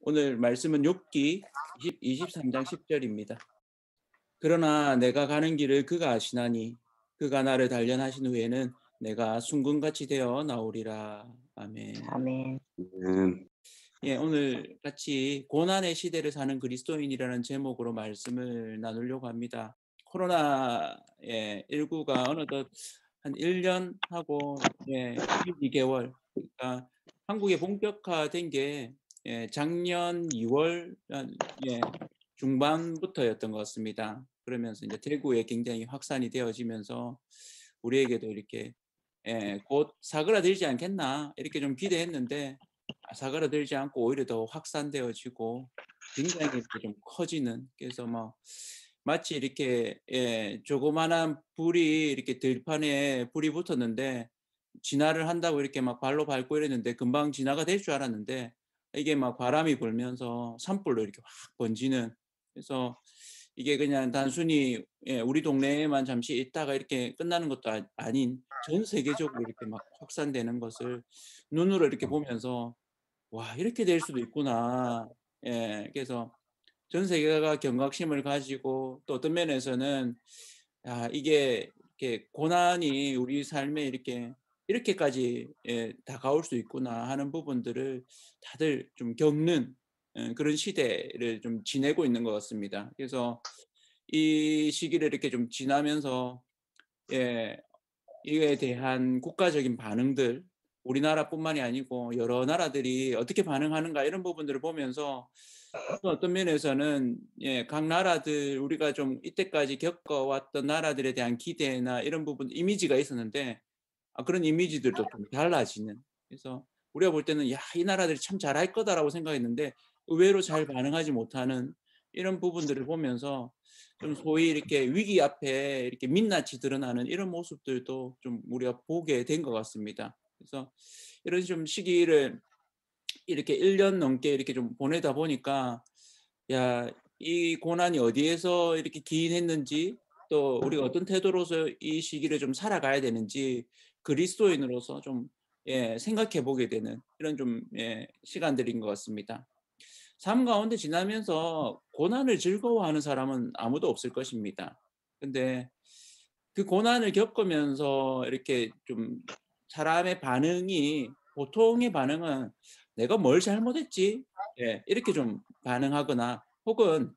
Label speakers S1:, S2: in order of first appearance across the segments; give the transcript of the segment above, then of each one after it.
S1: 오늘 말씀은 욥기 23장 10절입니다. 그러나 내가 가는 길을 그가 아시나니 그가 나를 단련하신 후에는 내가 순금같이 되어 나오리라. 아멘.
S2: 아멘.
S1: 예, 오늘 같이 고난의 시대를 사는 그리스도인이라는 제목으로 말씀을 나누려고 합니다. 코로나 19가 어느덧 한 1년 하고 2개월, 그러니까 한국에 본격화된 게 작년 2월 중반부터였던 것 같습니다. 그러면서 이제 대구에 굉장히 확산이 되어지면서 우리에게도 이렇게 곧 사그라들지 않겠나 이렇게 좀 기대했는데 사그라들지 않고 오히려 더 확산되어지고 굉장히 이렇게 좀 커지는, 그래서 뭐 마치 이렇게 조그마한 불이 이렇게 들판에 불이 붙었는데 진화를 한다고 이렇게 막 발로 밟고 이랬는데 금방 진화가 될 줄 알았는데 이게 막 바람이 불면서 산불로 이렇게 확 번지는, 그래서 이게 그냥 단순히 우리 동네에만 잠시 있다가 이렇게 끝나는 것도 아닌 전 세계적으로 이렇게 막 확산되는 것을 눈으로 이렇게 보면서 '와, 이렇게 될 수도 있구나.' 그래서 전 세계가 경각심을 가지고 또 어떤 면에서는 '야, 이게 이렇게 고난이 우리 삶에 이렇게까지 다가올 수 있구나.' 하는 부분들을 다들 좀 겪는 그런 시대를 좀 지내고 있는 것 같습니다. 그래서 이 시기를 이렇게 좀 지나면서 예 이에 대한 국가적인 반응들, 우리나라뿐만이 아니고 여러 나라들이 어떻게 반응하는가 이런 부분들을 보면서 또 어떤 면에서는 각 나라들, 우리가 좀 이때까지 겪어왔던 나라들에 대한 기대나 이런 부분 이미지가 있었는데 그런 이미지들도 좀 달라지는, 그래서 우리가 볼 때는 '야, 이 나라들이 참 잘할 거다.'라고 생각했는데 의외로 잘 반응하지 못하는 이런 부분들을 보면서 좀 소위 이렇게 위기 앞에 이렇게 민낯이 드러나는 이런 모습들도 좀 우리가 보게 된 것 같습니다. 그래서 이런 좀 시기를 이렇게 1년 넘게 이렇게 좀 보내다 보니까 야, 이 고난이 어디에서 이렇게 기인했는지, 또 우리가 어떤 태도로서 이 시기를 좀 살아가야 되는지 그리스도인으로서 좀 생각해 보게 되는 이런 좀 시간들인 것 같습니다. 삶 가운데 지나면서 고난을 즐거워하는 사람은 아무도 없을 것입니다. 근데 그 고난을 겪으면서 이렇게 좀 사람의 반응이, 보통의 반응은 '내가 뭘 잘못했지?' 이렇게 좀 반응하거나 혹은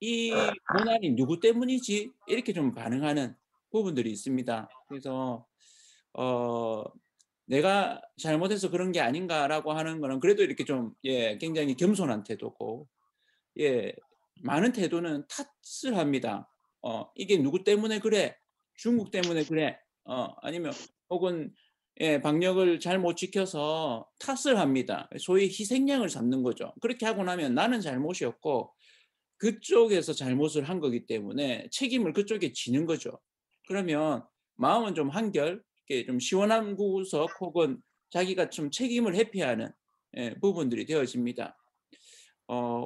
S1: '이 고난이 누구 때문이지?' 이렇게 좀 반응하는 부분들이 있습니다. 그래서 어 '내가 잘못해서 그런 게 아닌가.'라고 하는 거는 그래도 이렇게 좀 굉장히 겸손한 태도고, 예 많은 태도는 탓을 합니다. '이게 누구 때문에 그래? 중국 때문에 그래.' 아니면 혹은 방역을 잘 못 지켜서 탓을 합니다. 소위 희생양을 삼는 거죠. 그렇게 하고 나면 나는 잘못이었고 그쪽에서 잘못을 한 거기 때문에 책임을 그쪽에 지는 거죠. 그러면 마음은 좀 한결 이렇게 좀 시원한 구석 혹은 자기가 좀 책임을 회피하는 부분들이 되어집니다.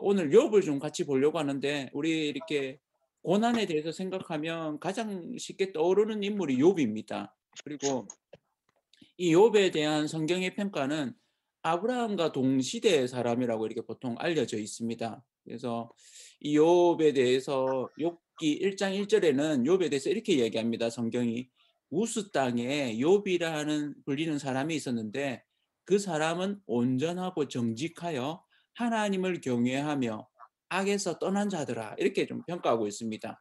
S1: 오늘 욥을 좀 같이 보려고 하는데 우리 이렇게 고난에 대해서 생각하면 가장 쉽게 떠오르는 인물이 욥입니다. 그리고 이 욥에 대한 성경의 평가는 아브라함과 동시대의 사람이라고 이렇게 보통 알려져 있습니다. 그래서 이 욥에 대해서 욥기 1장 1절에는 욥에 대해서 이렇게 얘기합니다. 성경이 우스 땅에 욥이라는 불리는 사람이 있었는데 그 사람은 온전하고 정직하여 하나님을 경외하며 악에서 떠난 자더라, 이렇게 좀 평가하고 있습니다.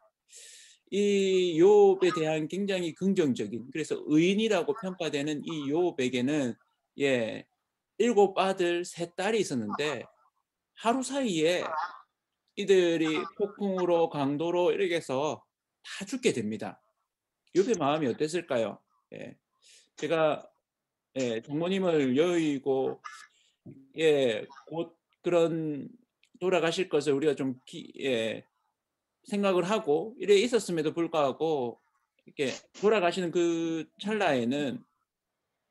S1: 이 욥에 대한 굉장히 긍정적인, 그래서 의인이라고 평가되는 이 욥에게는 예 7 아들 3 딸이 있었는데 하루 사이에 이들이 폭풍으로 강도로 이렇게 해서 다 죽게 됩니다. 욥의 마음이 어땠을까요? 예. 제가 장모님을 여의고 곧 그런 돌아가실 것을 우리가 좀 생각을 하고 이래 있었음에도 불구하고 이렇게 돌아가시는 그 찰나에는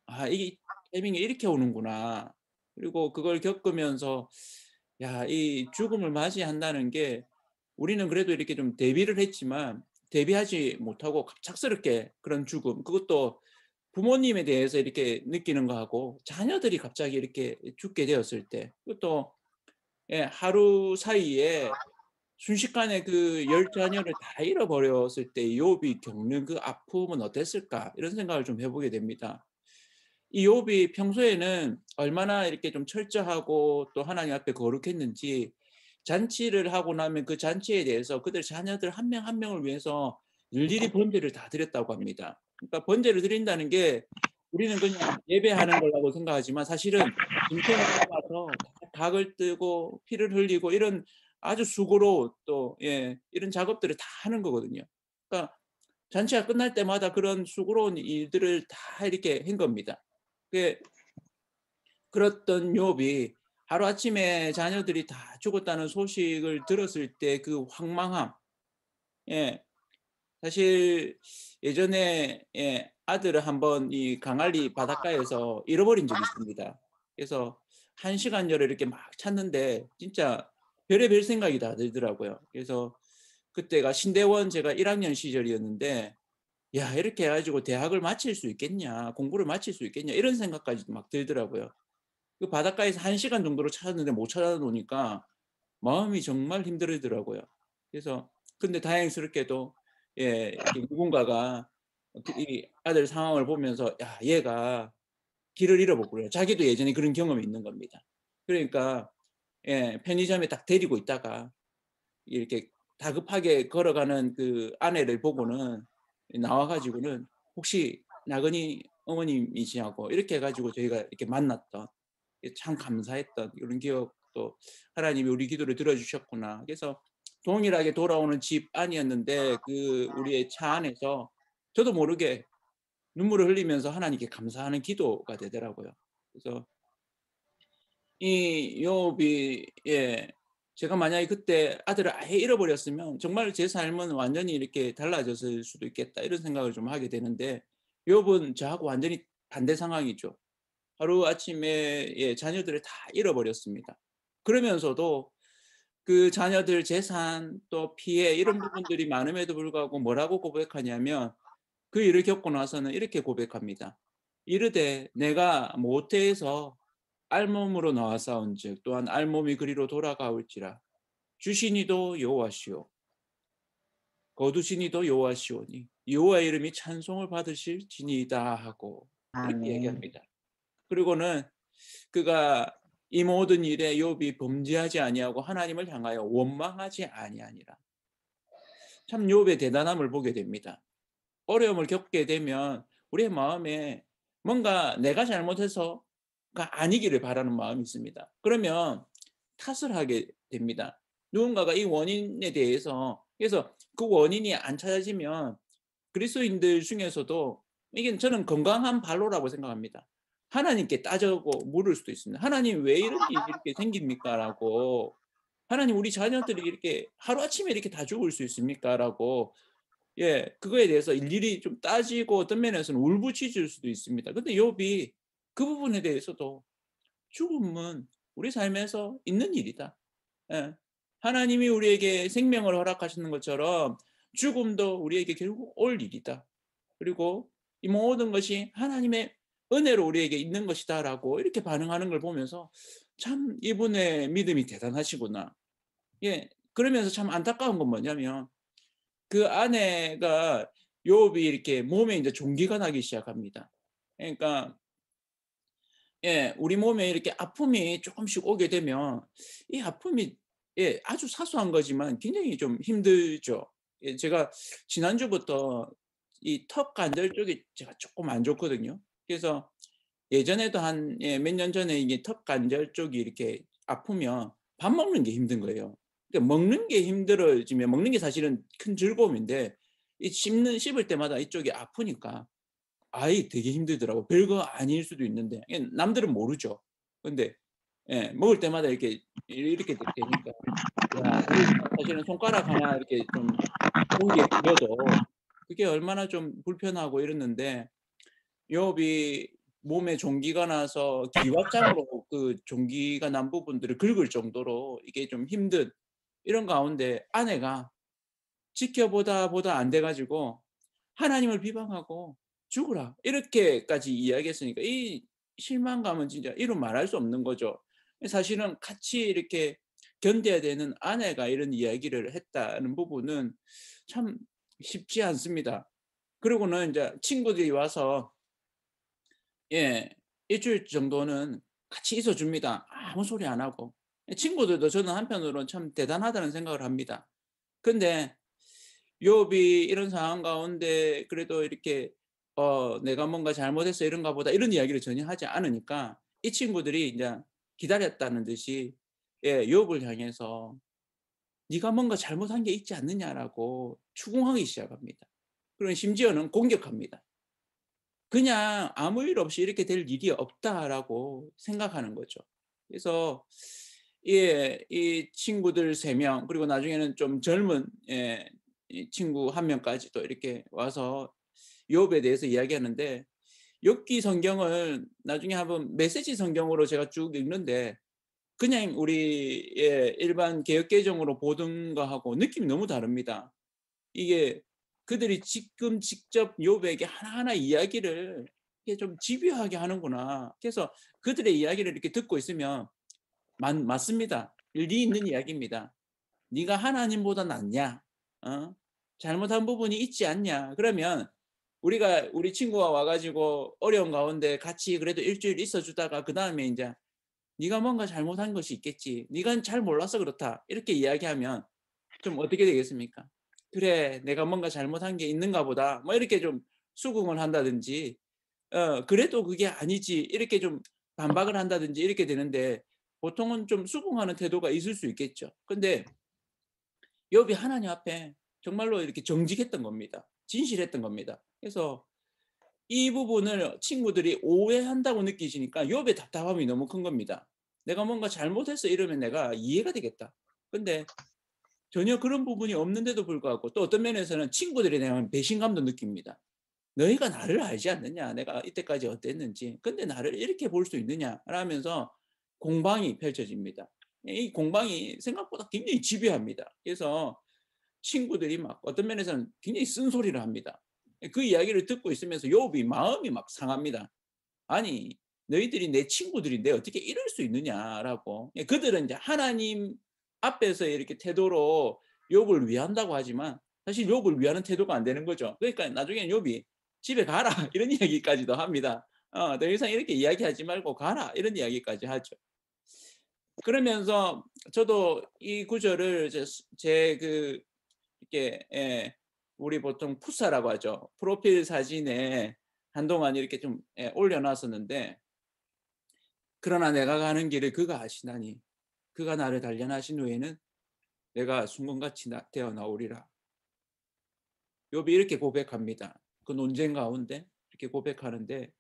S1: '아, 이게 타이밍이 이렇게 오는구나.' 그리고 그걸 겪으면서 야, 이 죽음을 맞이한다는 게 우리는 그래도 이렇게 좀 대비를 했지만 대비하지 못하고 갑작스럽게 그런 죽음, 그것도 부모님에 대해서 이렇게 느끼는 거하고 자녀들이 갑자기 이렇게 죽게 되었을 때, 그것도 예, 하루 사이에 순식간에 그 10 자녀를 다 잃어버렸을 때 욥이 겪는 그 아픔은 어땠을까? 이런 생각을 좀 해 보게 됩니다. 이 욥이 평소에는 얼마나 이렇게 좀 철저하고 또 하나님 앞에 거룩했는지, 잔치를 하고 나면 그 잔치에 대해서 그들 자녀들 한 명 한 명을 위해서 일일이 번제를 다 드렸다고 합니다. 그러니까 번제를 드린다는 게 우리는 그냥 예배하는 거라고 생각하지만 사실은 짐승을 잡아서 다 각을 뜨고 피를 흘리고 이런 아주 수고로 또 이런 작업들을 다 하는 거거든요. 그러니까 잔치가 끝날 때마다 그런 수고로운 일들을 다 이렇게 한 겁니다. 그 그랬던 욥이 하루아침에 자녀들이 다 죽었다는 소식을 들었을 때 그 황망함. 예. 사실 예전에 아들을 한번 이 강알리 바닷가에서 잃어버린 적이 있습니다. 그래서 1 시간여를 이렇게 막 찾는데 진짜 별의별 생각이 다 들더라고요. 그래서 그때가 신대원 제가 1 학년 시절이었는데 '야 이렇게 해 가지고 대학을 마칠 수 있겠냐. 공부를 마칠 수 있겠냐.' 이런 생각까지도 막 들더라고요. 그 바닷가에서 1 시간 정도를 찾았는데 못 찾아 놓으니까 마음이 정말 힘들더라고요. 그래서 근데 다행스럽게도 이렇게 누군가가 이 아들 상황을 보면서 '야 얘가 길을 잃어버렸구나.' 자기도 예전에 그런 경험이 있는 겁니다. 그러니까 편의점에 딱 데리고 있다가 이렇게 다급하게 걸어가는 그 아내를 보고는 나와 가지고는 "혹시 나그네 어머님이시냐고." 이렇게 해 가지고 저희가 이렇게 만났던, 참 감사했던 이런 기억도, '하나님이 우리 기도를 들어 주셨구나.' 그래서 동일하게 돌아오는 집 안이었는데 그 우리의 차 안에서 저도 모르게 눈물을 흘리면서 하나님께 감사하는 기도가 되더라고요. 그래서 이 욥이 제가 만약에 그때 아들을 아예 잃어버렸으면 정말 '제 삶은 완전히 이렇게 달라졌을 수도 있겠다.' 이런 생각을 좀 하게 되는데, 욥은 저하고 완전히 반대 상황이죠. 하루아침에 자녀들을 다 잃어버렸습니다. 그러면서도 그 자녀들 재산 또 피해 이런 부분들이 많음에도 불구하고 뭐라고 고백하냐면, 그 일을 겪고 나서는 이렇게 고백합니다. 이르되 내가 모태에서 알몸으로 나와사온즉 또한 알몸이 그리로 돌아가올지라 주시니도 여호와시오 거두시니도 여호와시오니 여호와의 이름이 찬송을 받으실지니이다 하고 이렇게
S2: 아멘.
S1: 얘기합니다. 그리고는 그가 이 모든 일에 욥이 범죄하지 아니하고 하나님을 향하여 원망하지 아니하니라. 참 욥의 대단함을 보게 됩니다. 어려움을 겪게 되면 우리의 마음에 뭔가 내가 잘못해서가 아니기를 바라는 마음이 있습니다. 그러면 탓을 하게 됩니다. 누군가가 이 원인에 대해서, 그래서 그 원인이 안 찾아지면 그리스도인들 중에서도 이게 저는 건강한 반로라고 생각합니다. 하나님께 따져고 물을 수도 있습니다. "하나님 왜 이런 일이 이렇게 생깁니까?"라고. "하나님 우리 자녀들이 이렇게 하루아침에 이렇게 다 죽을 수 있습니까?"라고 그거에 대해서 일일이 좀 따지고 어떤 면에서는 울부짖을 수도 있습니다. 근데 욥이 그 부분에 대해서도 '죽음은 우리 삶에서 있는 일이다.' 예. 하나님이 우리에게 생명을 허락하시는 것처럼 죽음도 우리에게 결국 올 일이다. 그리고 이 모든 것이 하나님의 은혜로 우리에게 있는 것이다라고 이렇게 반응하는 걸 보면서 '참 이분의 믿음이 대단하시구나.' 그러면서 참 안타까운 건 뭐냐면 그 아내가 욥이 이렇게 몸에 인제 종기가 나기 시작합니다. 그러니까 우리 몸에 이렇게 아픔이 쪼끔씩 오게 되면 이 아픔이 아주 사소한 거지만 굉장히 좀 힘들죠. 제가 지난주부터 이 턱 관절 쪽이 제가 쪼끔 안 좋거든요. 그래서 예전에도 한 몇 년 전에 이게 턱 관절 쪽이 이렇게 아프면 밥 먹는 게 힘든 거예요. 그러니까 먹는 게 힘들어지면, 먹는 게 사실은 큰 즐거움인데 이 씹을 때마다 이쪽이 아프니까 아이 되게 힘들더라고요. 별거 아닐 수도 있는데 남들은 모르죠. 근데 먹을 때마다 이렇게 이렇게 되니까 야 이게 사실은 손가락 하나 이렇게 좀 좋은 게 길어도 그게 얼마나 좀 불편하고 이랬는데, 욥이 몸에 종기가 나서 기왓장으로 그 종기가 난 부분들을 긁을 정도로 이게 좀 힘든 이런 가운데 아내가 지켜보다 보다 안 돼 가지고 하나님을 비방하고 "죽으라." 이렇게까지 이야기했으니까 이 실망감은 진짜 이루 말할 수 없는 거죠. 사실은 같이 이렇게 견뎌야 되는 아내가 이런 이야기를 했다는 부분은 참 쉽지 않습니다. 그리고는 이제 친구들이 와서 예, 일주일 정도는 같이 있어 줍니다. 아무 소리 안 하고. 친구들도 저는 한편으로는 참 대단하다는 생각을 합니다. 근데 욥이 이런 상황 가운데 그래도 이렇게 '내가 뭔가 잘못했어 이런가 보다.' 이런 이야기를 전혀 하지 않으니까 이 친구들이 인제 기다렸다는 듯이 예, 욥을 향해서 "네가 뭔가 잘못한 게 있지 않느냐?"라고 추궁하기 시작합니다. 그리고 심지어는 공격합니다. 그냥 '아무 일 없이 이렇게 될 일이 없다.'라고 생각하는 거죠. 그래서 예, 이 친구들 3명 그리고 나중에는 좀 젊은 예, 이 친구 1 명까지도 이렇게 와서 욥에 대해서 이야기하는데 욥기 성경을 나중에 한번 메시지 성경으로 제가 쭉 읽는데 그냥 우리 예, 일반 개역 개정으로 보던 거하고 느낌이 너무 다릅니다. 이게 그들이 지금 직접 욥에게 하나하나 이야기를 이게 좀 집요하게 하는구나. 그래서 그들의 이야기를 이렇게 듣고 있으면 맞습니다. 일리 있는 이야기입니다. "네가 하나님보다 낫냐? 어? 잘못한 부분이 있지 않냐?" 그러면 우리가 우리 친구가 와 가지고 어려운 가운데 같이 그래도 일 주일 있어 주다가 그다음에 인제 "네가 뭔가 잘못한 것이 있겠지. 네가 잘 몰라서 그렇다." 이렇게 이야기하면 좀 어떻게 되겠습니까? '그래. 내가 뭔가 잘못한 게 있는가 보다.' 뭐 이렇게 좀 수긍을 한다든지 '그래도 그게 아니지.' 이렇게 좀 반박을 한다든지 이렇게 되는데 보통은 좀 수긍하는 태도가 있을 수 있겠죠. 근데 욥이 하나님 앞에 정말로 이렇게 정직했던 겁니다. 진실했던 겁니다. 그래서 이 부분을 친구들이 오해한다고 느끼시니까 욥의 답답함이 너무 큰 겁니다. '내가 뭔가 잘못했어.' 이러면 내가 이해가 되겠다. 근데 전혀 그런 부분이 없는데도 불구하고 또 어떤 면에서는 친구들에 대한 배신감도 느낍니다. '너희가 나를 알지 않느냐. 내가 이때까지 어땠는지. 근데 나를 이렇게 볼 수 있느냐.' 라면서 공방이 펼쳐집니다. 이 공방이 생각보다 굉장히 집요합니다. 그래서 친구들이 막 어떤 면에서는 굉장히 쓴소리를 합니다. 그 이야기를 듣고 있으면서 욥이 마음이 막 상합니다. '아니 너희들이 내 친구들인데 어떻게 이럴 수 있느냐.'라고. 그들은 이제 하나님 앞에서 이렇게 태도로 욥을 위한다고 하지만 사실 욥을 위하는 태도가 안 되는 거죠. 그러니까 나중에는 욥이 "집에 가라." 이런 이야기까지도 합니다. "더 이상 이렇게 이야기하지 말고 가라." 이런 이야기까지 하죠. 그러면서 저도 이 구절을 제 그 이렇게 예, 우리 보통 푸사라고 하죠. 프로필 사진에 한동안 이렇게 좀 예, 올려 놨었는데 "그러나 내가 가는 길을 그가 아시나니 그가 나를 단련하신 후에는 내가 순금같이 되어 나오리라." 욥이 이렇게 고백합니다. 그 논쟁 가운데 이렇게 고백하는데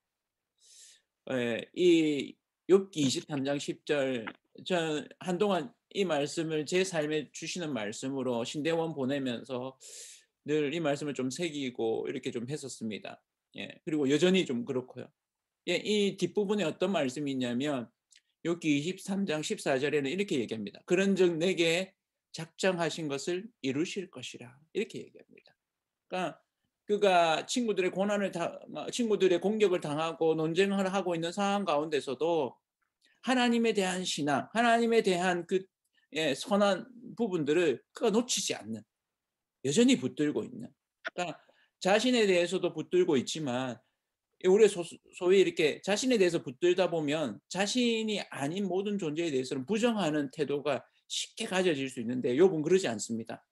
S1: 예, 이 욥기 23장 10절 저 한동안 이 말씀을 제 삶에 주시는 말씀으로 신대원 보내면서 늘 이 말씀을 좀 새기고 이렇게 좀 했었습니다. 예. 그리고 여전히 좀 그렇고요. 예, 이 뒷부분에 어떤 말씀이 있냐면 욥기 23장 14 절에는 이렇게 얘기합니다. "그런즉 내게 작정하신 것을 이루실 것이라." 이렇게 얘기합니다. 그러니까 그가 친구들의 고난을 친구들의 공격을 당하고 논쟁을 하고 있는 상황 가운데서도 하나님에 대한 신앙, 하나님에 대한 그 예, 선한 부분들을 그가 놓치지 않는, 여전히 붙들고 있는. 그러니까 자신에 대해서도 붙들고 있지만 우리가 소위 이렇게 자신에 대해서 붙들다 보면 자신이 아닌 모든 존재에 대해서는 부정하는 태도가 쉽게 가져질 수 있는데 욥은 그러지 않습니다.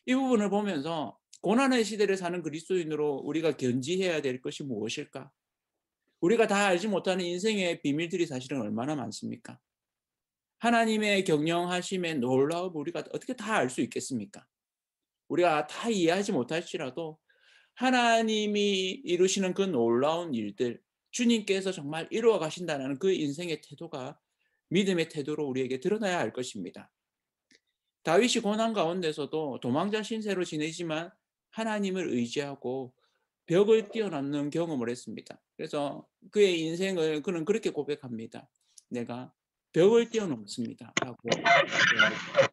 S1: 이 부분을 보면서 고난의 시대를 사는 그리스도인으로 우리가 견지해야 될 것이 무엇일까? 우리가 다 알지 못하는 인생의 비밀들이 사실은 얼마나 많습니까? 하나님의 경영하심의 놀라움을 우리가 어떻게 다 알 수 있겠습니까? 우리가 다 이해하지 못할지라도 하나님이 이루시는 그 놀라운 일들, 주님께서 정말 이루어 가신다는 그 인생의 태도가 믿음의 태도로 우리에게 드러나야 할 것입니다. 다윗이 고난 가운데서도 도망자 신세로 지내지만 하나님을 의지하고 벽을 뛰어넘는 경험을 했습니다. 그래서 그의 인생을 그는 그렇게 고백합니다. "내가 벽을 뛰어넘습니다."라고 얘기합니다.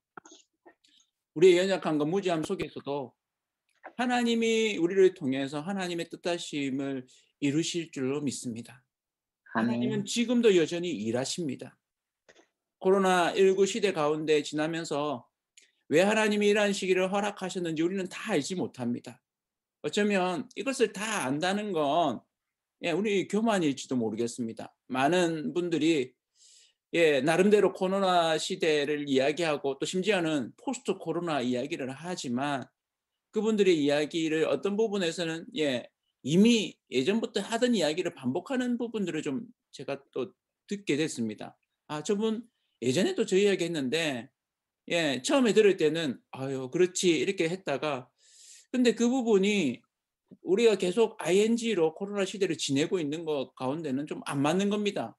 S1: 우리의 연약함과 무지함 속에서도 하나님이 우리를 통해서 하나님의 뜻하심을 이루실 줄로 믿습니다. 하나님은
S2: 아멘.
S1: 지금도 여전히 일하십니다. 코로나19 시대 가운데 지나면서 왜 하나님이 이러한 시기를 허락하셨는지 우리는 다 알지 못합니다. 어쩌면 이것을 다 안다는 건 우리 교만일지도 모르겠습니다. 많은 분들이 나름대로 코로나 시대를 이야기하고 또 심지어는 포스트 코로나 이야기를 하지만 그분들의 이야기를 어떤 부분에서는 이미 예전부터 하던 이야기를 반복하는 부분들을 좀 제가 또 듣게 됐습니다. 아, 저분 예전에도 저 이야기 했는데 처음에 들을 때는 아유, 그렇지 이렇게 했다가 근데 그 부분이 우리가 계속 ing로 코로나 시대를 지내고 있는 것 가운데는 좀 안 맞는 겁니다.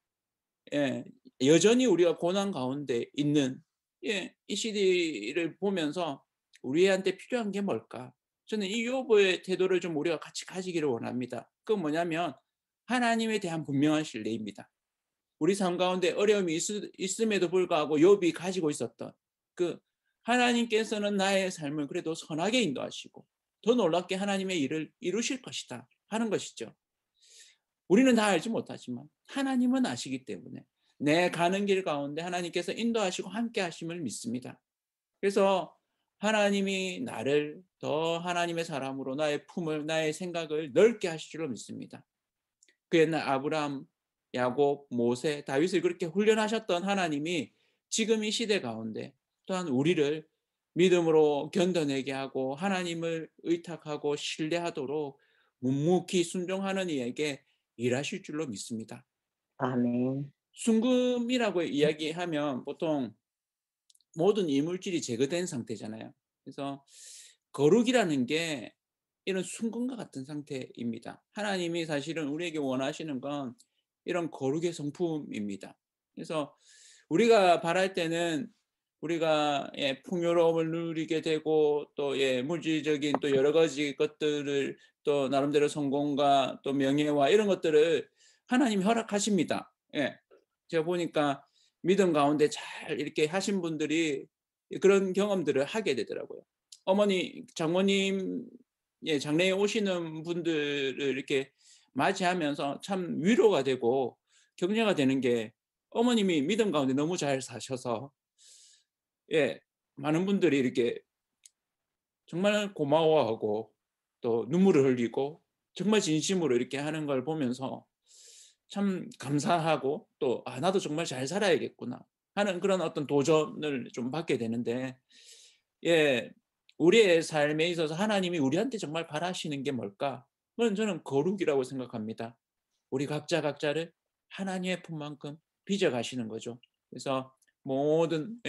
S1: 예. 여전히 우리가 고난 가운데 있는 이 시대를 보면서 '우리한테 필요한 게 뭘까?' 저는 이 욥의 태도를 좀 우리가 같이 가지기를 원합니다. 그건 뭐냐면 하나님에 대한 분명한 신뢰입니다. 우리 삶 가운데 어려움이 있음에도 불구하고 욥이 가지고 있었던 그 하나님께서는 나의 삶을 그래도 선하게 인도하시고 더 놀랍게 하나님의 일을 이루실 것이다 하는 것이죠. 우리는 다 알지 못하지만 하나님은 아시기 때문에 내 가는 길 가운데 하나님께서 인도하시고 함께 하심을 믿습니다. 그래서 하나님이 나를 더 하나님의 사람으로 나의 품을 나의 생각을 넓게 하실 줄로 믿습니다. 그 옛날 아브라함, 야곱, 모세, 다윗을 그렇게 훈련하셨던 하나님이 지금 이 시대 가운데 또한 우리를 믿음으로 견뎌내게 하고 하나님을 의탁하고 신뢰하도록 묵묵히 순종하는 이에게 일하실 줄로 믿습니다.
S2: 아멘.
S1: 순금이라고 이야기하면 보통 모든 이물질이 제거된 상태잖아요. 그래서 거룩이라는 게 이런 순금과 같은 상태입니다. 하나님이 사실은 우리에게 원하시는 건 이런 거룩의 성품입니다. 그래서 우리가 바랄 때는 우리가 풍요로움을 누리게 되고 또 물질적인 또 여러 가지 것들을 또 나름대로 성공과 또 명예와 이런 것들을 하나님이 허락하십니다. 제가 보니까 믿음 가운데 잘 이렇게 하신 분들이 그런 경험들을 하게 되더라고요. 어머니, 장모님, 장래에 오시는 분들을 이렇게 맞이하면서 참 위로가 되고 격려가 되는 게 어머님이 믿음 가운데 너무 잘 사셔서 많은 분들이 이렇게 정말 고마워하고 또 눈물을 흘리고 정말 진심으로 이렇게 하는 걸 보면서 참 감사하고 또 '아 나도 정말 잘 살아야겠구나.' 하는 그런 어떤 도전을 좀 받게 되는데 예 우리의 삶에 있어서 하나님이 우리한테 정말 바라시는 게 뭘까? 그건 저는 거룩이라고 생각합니다. 우리 각자 각자를 하나님의 품만큼 빚어 가시는 거죠. 그래서 모든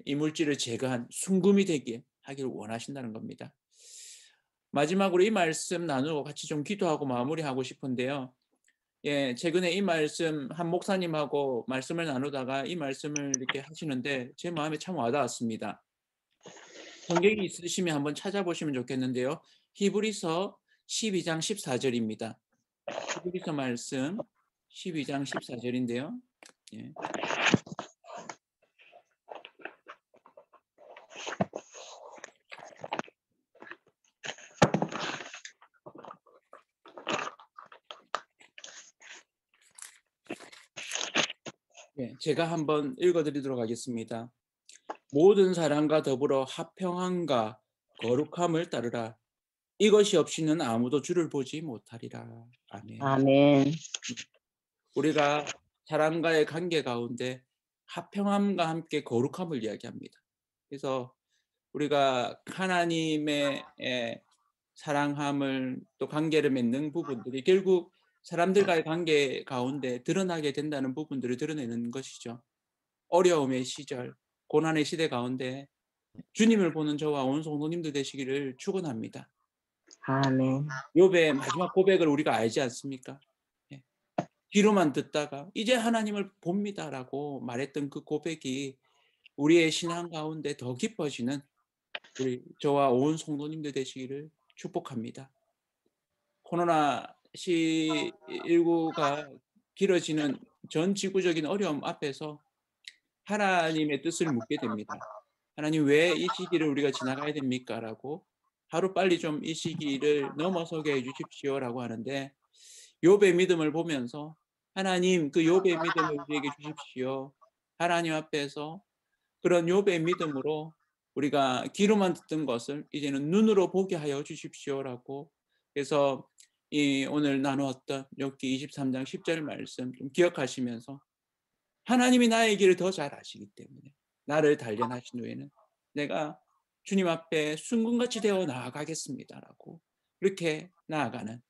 S1: 이물질을 제거한 순금이 되게 하기를 원하신다는 겁니다. 마지막으로 이 말씀 나누고 같이 좀 기도하고 마무리하고 싶은데요. 최근에 이 말씀 한 목사님하고 말씀을 나누다가 이 말씀을 이렇게 하시는데 제 마음에 참 와닿았습니다. 성경이 있으시면 한번 찾아보시면 좋겠는데요. 히브리서 12장 14절입니다. 히브리서 말씀 12장 14절인데요. 예. 제가 한번 읽어 드리도록 하겠습니다. 모든 사람과 더불어 화평함과 거룩함을 따르라. 이것이 없이는 아무도 주를 보지 못하리라. 아멘.
S2: 아멘.
S1: 우리가 사람과의 관계 가운데 화평함과 함께 거룩함을 이야기합니다. 그래서 우리가 하나님의 사랑함을 또 관계를 맺는 부분들이 결국 사람들과의 관계 가운데 드러나게 된다는 부분들을 드러내는 것이죠. 어려움의 시절, 고난의 시대 가운데 주님을 보는 저와 온 성도님들 되시기를 축원합니다.
S2: 아멘.
S1: 욥의 마지막 고백을 우리가 알지 않습니까? 예. 귀로만 듣다가 "이제 하나님을 봅니다."라고 말했던 그 고백이 우리의 신앙 가운데 더 깊어지는 우리 저와 온 성도님들 되시기를 축복합니다. 코로나 19가 길어지는 전 지구적인 어려움 앞에서 하나님의 뜻을 묻게 됩니다. '하나님 왜 이 시기를 우리가 지나가야 됩니까?'라고 "하루빨리 좀 이 시기를 넘어서게 해 주십시오."라고 하는데 욥의 믿음을 보면서 '하나님 그 욥의 믿음을 우리에게 주십시오. 하나님 앞에서 그런 욥의 믿음으로 우리가 귀로만 듣던 것을 이제는 눈으로 보게 하여 주십시오라고. 그래서 이 오늘 나누었던 욥기 23장 10절 말씀 좀 기억하시면서 하나님이 나의 길을 더 잘 아시기 때문에 나를 단련하신 후에는 내가 주님 앞에 순금같이 되어 나아가겠습니다라고 그렇게 나아가는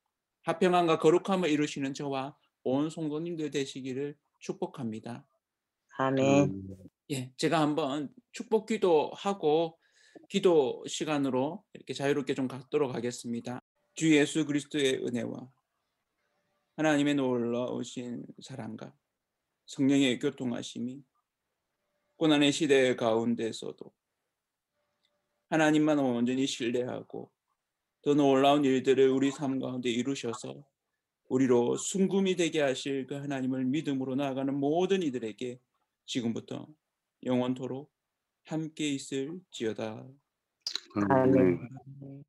S1: 화평함과 거룩함을 이루시는 저와 온 성도님들 되시기를 축복합니다.
S2: 아멘.
S3: 아멘.
S1: 예, 제가 한번 축복 기도하고 기도 시간으로 이렇게 자유롭게 좀 갖도록 하겠습니다. 주 예수 그리스도의 은혜와 하나님의 놀라우신 사랑과 성령의 교통하심이 고난의 시대 가운데서도 하나님만 온전히 신뢰하고 더 놀라운 일들을 우리 삶 가운데 이루셔서 우리로 순금이 되게 하실 그 하나님을 믿음으로 나아가는 모든 이들에게 지금부터 영원토록 함께 있을지어다.
S3: 아멘.
S2: 아멘.